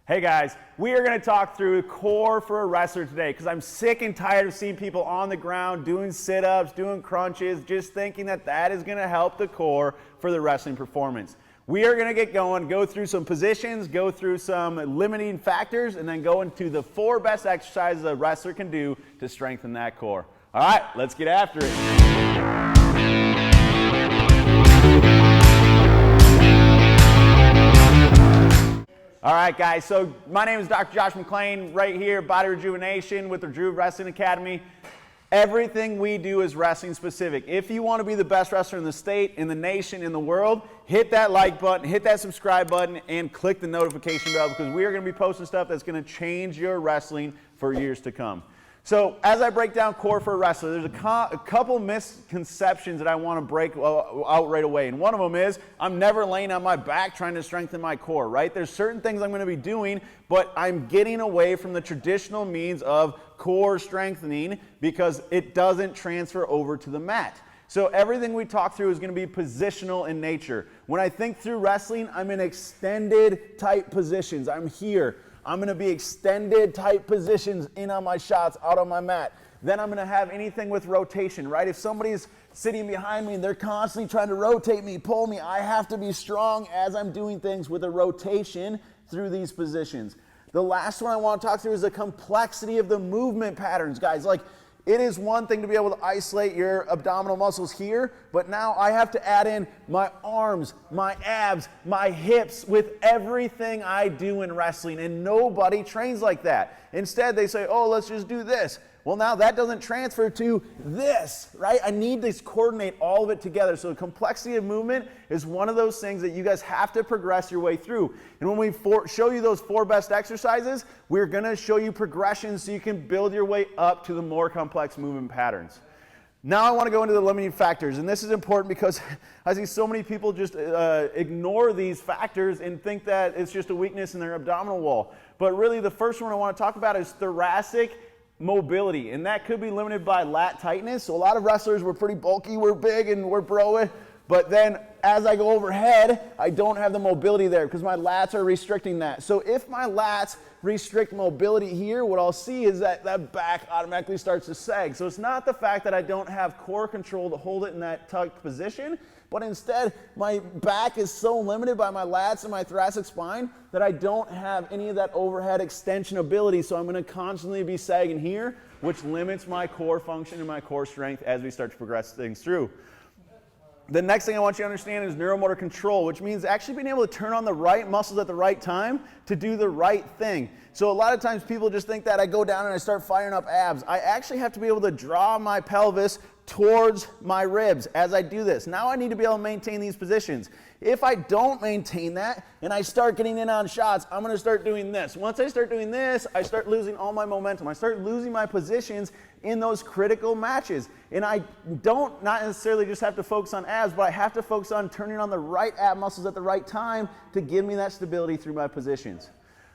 Hey guys, we are going to talk through core for a wrestler today because I'm sick and tired of seeing people on the ground doing sit-ups, doing crunches, just thinking that that is going to help the core for the wrestling performance. We are going to get going, go through some positions, go through some limiting factors, and then go into the 4 best exercises a wrestler can do to strengthen that core. All right, let's get after it. All right, guys, so my name is Dr. Josh McLain, right here, Body Rejuvenation with the Rejuve Wrestling Academy. Everything we do is wrestling specific. If you want to be the best wrestler in the state, in the nation, in the world, hit that like button, hit that subscribe button, and click the notification bell because we are going to be posting stuff that's going to change your wrestling for years to come. So as I break down core for a wrestler, there's a couple misconceptions that I want to break out right away. And one of them is I'm never laying on my back trying to strengthen my core, right? There's certain things I'm going to be doing, but I'm getting away from the traditional means of core strengthening because it doesn't transfer over to the mat. So everything we talk through is going to be positional in nature. When I think through wrestling, I'm in extended tight positions. I'm here. I'm going to be extended tight positions in on my shots, out on my mat. Then I'm going to have anything with rotation, right? If somebody's sitting behind me and they're constantly trying to rotate me, pull me, I have to be strong as I'm doing things with a rotation through these positions. The last one I want to talk through is the complexity of the movement patterns, guys. Like, it is one thing to be able to isolate your abdominal muscles here, but now I have to add in my arms, my abs, my hips with everything I do in wrestling, and nobody trains like that. Instead, they say, oh, let's just do this. Well, now that doesn't transfer to this, right? I need to coordinate all of it together. So the complexity of movement is one of those things that you guys have to progress your way through. And when we show you those 4 best exercises, we're going to show you progressions so you can build your way up to the more complex movement patterns. Now I want to go into the limiting factors, and this is important because I see so many people just ignore these factors and think that it's just a weakness in their abdominal wall. But really the first one I want to talk about is thoracic mobility, and that could be limited by lat tightness. So a lot of wrestlers, we're pretty bulky, we're big, and we're broy, but then as I go overhead, I don't have the mobility there because my lats are restricting that. So if my lats restrict mobility here, what I'll see is that that back automatically starts to sag. So it's not the fact that I don't have core control to hold it in that tucked position, but instead my back is so limited by my lats and my thoracic spine that I don't have any of that overhead extension ability. So I'm going to constantly be sagging here, which limits my core function and my core strength as we start to progress things through. The next thing I want you to understand is neuromotor control, which means actually being able to turn on the right muscles at the right time to do the right thing. So a lot of times people just think that I go down and I start firing up abs. I actually have to be able to draw my pelvis towards my ribs as I do this. Now I need to be able to maintain these positions. If I don't maintain that and I start getting in on shots, I'm going to start doing this. Once I start doing this, I start losing all my momentum. I start losing my positions in those critical matches. And I don't not necessarily just have to focus on abs, but I have to focus on turning on the right ab muscles at the right time to give me that stability through my positions.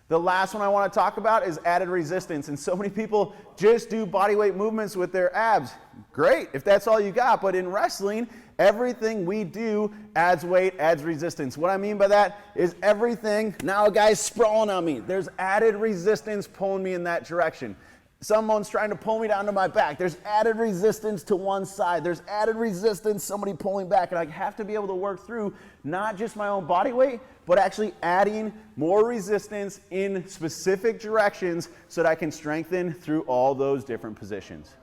The last one I want to talk about is added resistance. And so many people just do bodyweight movements with their abs. Great, if that's all you got. But in wrestling, everything we do adds weight, adds resistance. What I mean by that is everything, now a guy's sprawling on me. There's added resistance pulling me in that direction. Someone's trying to pull me down to my back. There's added resistance to one side. There's added resistance, somebody pulling back. And I have to be able to work through not just my own body weight, but actually adding more resistance in specific directions so that I can strengthen through all those different positions.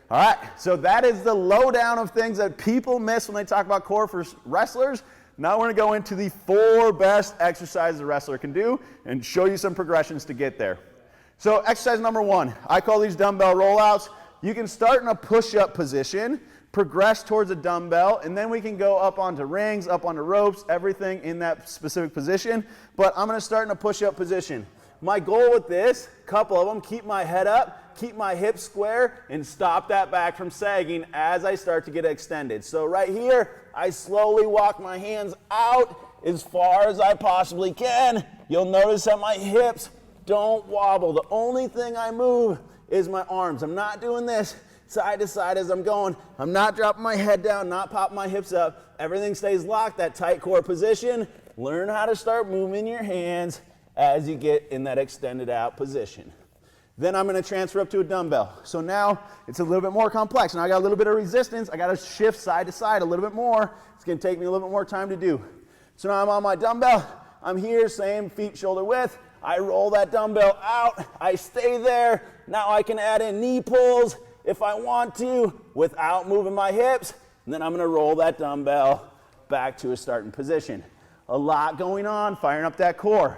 All right, so that is the lowdown of things that people miss when they talk about core for wrestlers. Now we're going to go into the 4 best exercises a wrestler can do and show you some progressions to get there. So exercise number 1, I call these dumbbell rollouts. You can start in a push-up position, progress towards a dumbbell, and then we can go up onto rings, up onto ropes, everything in that specific position. But I'm going to start in a push-up position. My goal with this, couple of them, keep my head up, keep my hips square, and stop that back from sagging as I start to get extended. So right here, I slowly walk my hands out as far as I possibly can. You'll notice that my hips don't wobble. The only thing I move is my arms. I'm not doing this side to side as I'm going. I'm not dropping my head down, not popping my hips up. Everything stays locked, that tight core position. Learn how to start moving your hands as you get in that extended out position. Then I'm going to transfer up to a dumbbell. So now it's a little bit more complex. Now I got a little bit of resistance. I got to shift side to side a little bit more. It's going to take me a little bit more time to do. So now I'm on my dumbbell. I'm here, same feet shoulder width. I roll that dumbbell out. I stay there. Now I can add in knee pulls if I want to without moving my hips. And then I'm going to roll that dumbbell back to a starting position. A lot going on, firing up that core.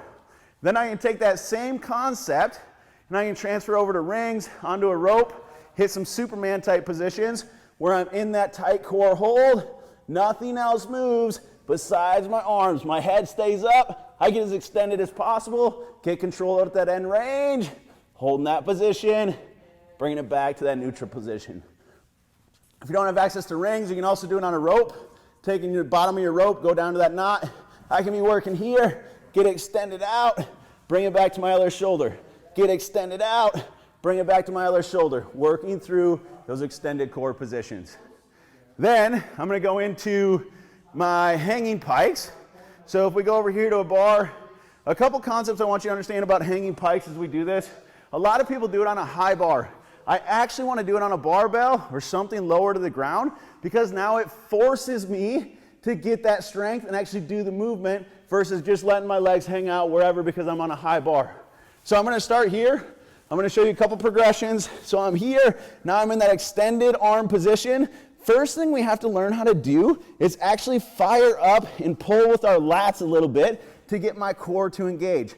Then I can take that same concept and I can transfer over to rings, onto a rope, hit some Superman type positions where I'm in that tight core hold. Nothing else moves besides my arms. My head stays up. I get as extended as possible. Get control out at that end range. Holding that position. Bringing it back to that neutral position. If you don't have access to rings, you can also do it on a rope. Taking your bottom of your rope, go down to that knot. I can be working here. Get extended out. Bring it back to my other shoulder. Get extended out, bring it back to my other shoulder, working through those extended core positions. Then I'm going to go into my hanging pikes. So if we go over here to a bar, a couple concepts I want you to understand about hanging pikes as we do this. A lot of people do it on a high bar. I actually want to do it on a barbell or something lower to the ground because now it forces me to get that strength and actually do the movement versus just letting my legs hang out wherever because I'm on a high bar. So I'm going to start here. I'm going to show you a couple progressions. So I'm here. Now I'm in that extended arm position. First thing we have to learn how to do is actually fire up and pull with our lats a little bit to get my core to engage.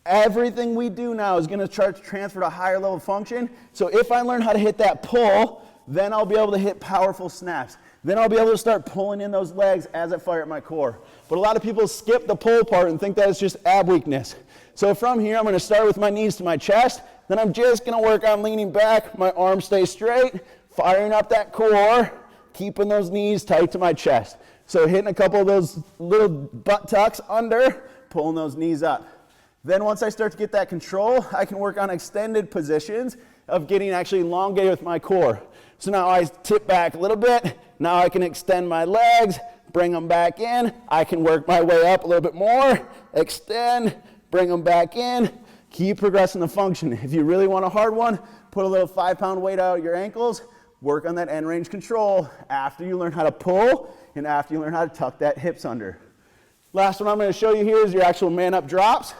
Everything we do now is going to try to transfer to a higher level function. So if I learn how to hit that pull, then I'll be able to hit powerful snaps. Then I'll be able to start pulling in those legs as I fire at my core. But a lot of people skip the pull part and think that it's just ab weakness. So from here, I'm going to start with my knees to my chest. Then I'm just going to work on leaning back. My arms stay straight, firing up that core, keeping those knees tight to my chest. So hitting a couple of those little butt tucks under, pulling those knees up. Then once I start to get that control, I can work on extended positions of getting actually elongated with my core. So now I tip back a little bit. Now I can extend my legs, bring them back in. I can work my way up a little bit more, extend, bring them back in, keep progressing the function. If you really want a hard one, put a little 5-pound weight out at your ankles, work on that end range control after you learn how to pull and after you learn how to tuck that hips under. Last one I'm going to show you here is your actual man-up drops.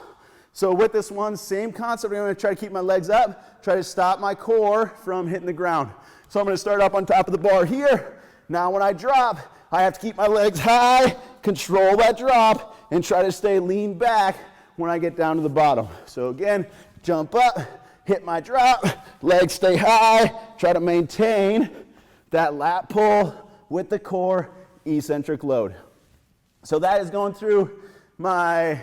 So with this one, same concept. I'm going to try to keep my legs up, try to stop my core from hitting the ground. So I'm going to start up on top of the bar here. Now when I drop, I have to keep my legs high, control that drop, and try to stay lean back when I get down to the bottom. So again, jump up, hit my drop, legs stay high, try to maintain that lat pull with the core eccentric load. So that is going through my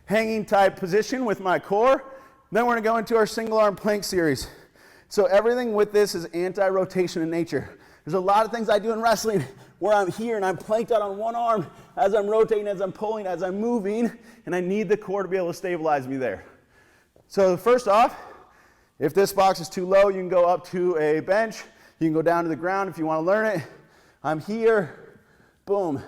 hanging type position with my core. Then we're going to go into our single arm plank series. So everything with this is anti-rotation in nature. There's a lot of things I do in wrestling where I'm here and I'm planked out on one arm as I'm rotating, as I'm pulling, as I'm moving, and I need the core to be able to stabilize me there. So first off, if this box is too low, you can go up to a bench. You can go down to the ground if you want to learn it. I'm here, boom.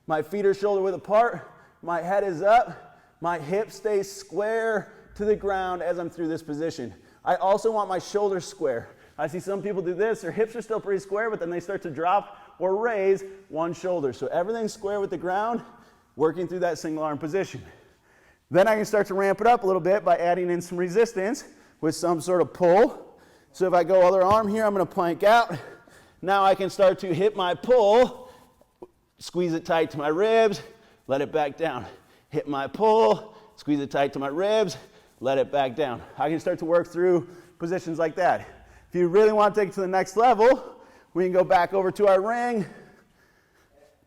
My feet are shoulder width apart, my head is up, my hip stays square to the ground as I'm through this position. I also want my shoulders square. I see some people do this, their hips are still pretty square, but then they start to drop or raise one shoulder. So everything's square with the ground, working through that single arm position. Then I can start to ramp it up a little bit by adding in some resistance with some sort of pull. So if I go other arm here, I'm going to plank out. Now I can start to hit my pull, squeeze it tight to my ribs, let it back down. Hit my pull, squeeze it tight to my ribs, let it back down. I can start to work through positions like that. If you really want to take it to the next level, we can go back over to our ring.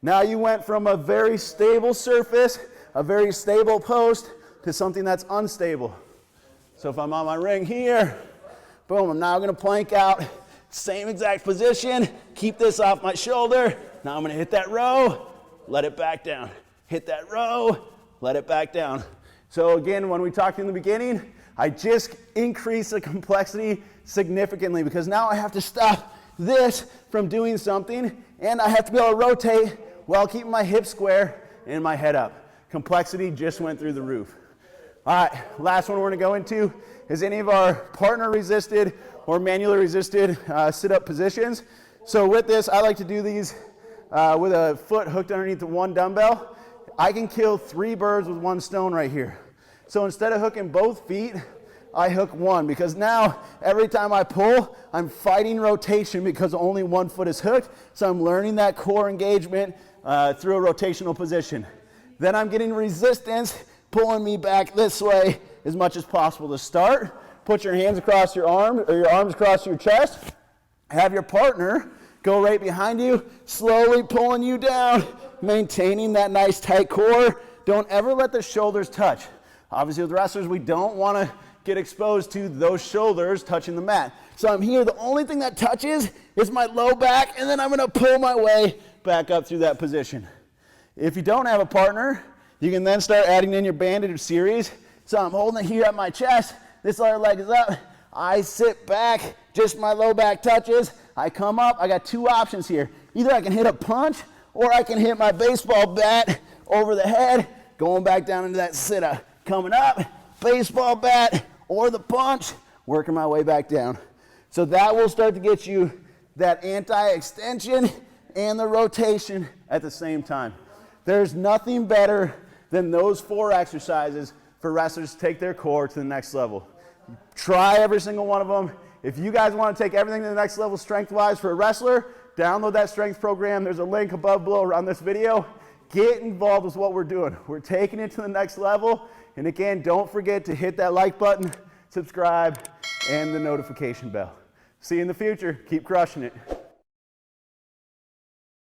Now you went from a very stable surface, a very stable post, to something that's unstable. So if I'm on my ring here, boom, I'm now going to plank out. Same exact position, keep this off my shoulder. Now I'm going to hit that row, let it back down. Hit that row, let it back down. So again, when we talked in the beginning, I just increased the complexity significantly because now I have to stop this from doing something and I have to be able to rotate while keeping my hips square and my head up. Complexity just went through the roof. All right, last one we're gonna go into is any of our partner resisted or manually resisted sit-up positions. So with this, I like to do these with a foot hooked underneath the one dumbbell. I can kill 3 birds with 1 stone right here. So instead of hooking both feet, I hook one, because now every time I pull, I'm fighting rotation because only 1 foot is hooked. So I'm learning that core engagement through a rotational position. Then I'm getting resistance pulling me back this way as much as possible to start. Put your hands across your arm, or your arms across your chest. Have your partner go right behind you, slowly pulling you down, maintaining that nice tight core. Don't ever let the shoulders touch. Obviously with wrestlers, we don't want to get exposed to those shoulders touching the mat. So I'm here, the only thing that touches is my low back, and then I'm going to pull my way back up through that position. If you don't have a partner, you can then start adding in your banded series. So I'm holding it here at my chest, this other leg is up, I sit back, just my low back touches, I come up, I got 2 options here. Either I can hit a punch, or I can hit my baseball bat over the head, going back down into that sit-up. Coming up, baseball bat, or the punch, working my way back down. So that will start to get you that anti-extension and the rotation at the same time. There's nothing better than those 4 exercises for wrestlers to take their core to the next level. Try every single one of them. If you guys want to take everything to the next level strength-wise for a wrestler, download that strength program. There's a link above below on this video. Get involved with what we're doing. We're taking it to the next level. And again, don't forget to hit that like button, subscribe, and the notification bell. See you in the future. Keep crushing it.